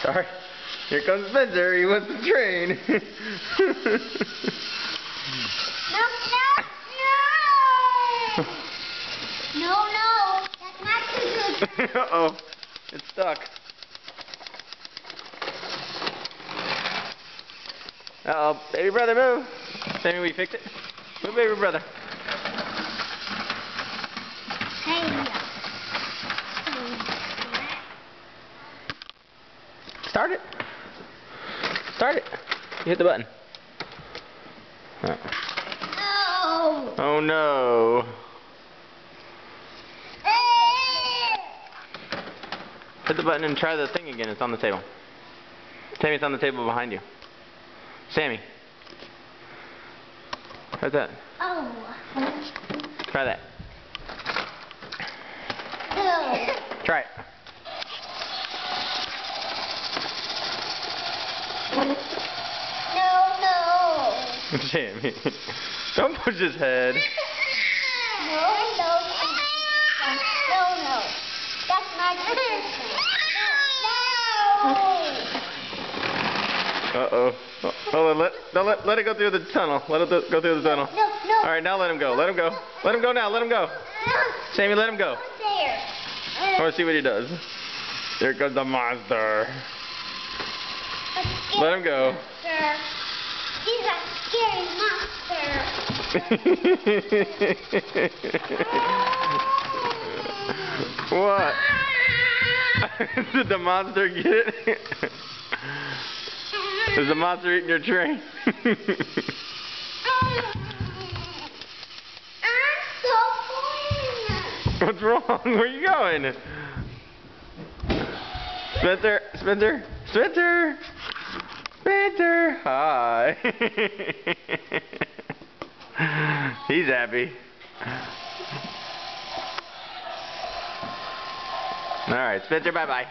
Sorry. Here comes Spencer. He wants the train. No. That's not too good. Uh-oh. It's stuck. Uh-oh. Baby brother, move. Sammy, we fixed it? Move, baby brother. Hey. Start it. Start it. You hit the button. No. Oh no. Hit the button and try the thing again. It's on the table. Sammy, it's on the table behind you. Sammy. How's that? Oh. Try that. No. Try it. No. Sammy. Don't push his head. No. That's not good. No. Uh-oh. Let it go through the tunnel. Let it go through the tunnel. No. All right, now let him go. Let him go. Let him go now. Let him go. Sammy, let him go. There. I want to see what he does. Here comes the monster. Let him go. He's a scary monster. What? Did the monster get it? Is the monster eating your train? I'm so bored. What's wrong? Where are you going? Spencer? Hi. He's happy. All right, Spencer, bye-bye.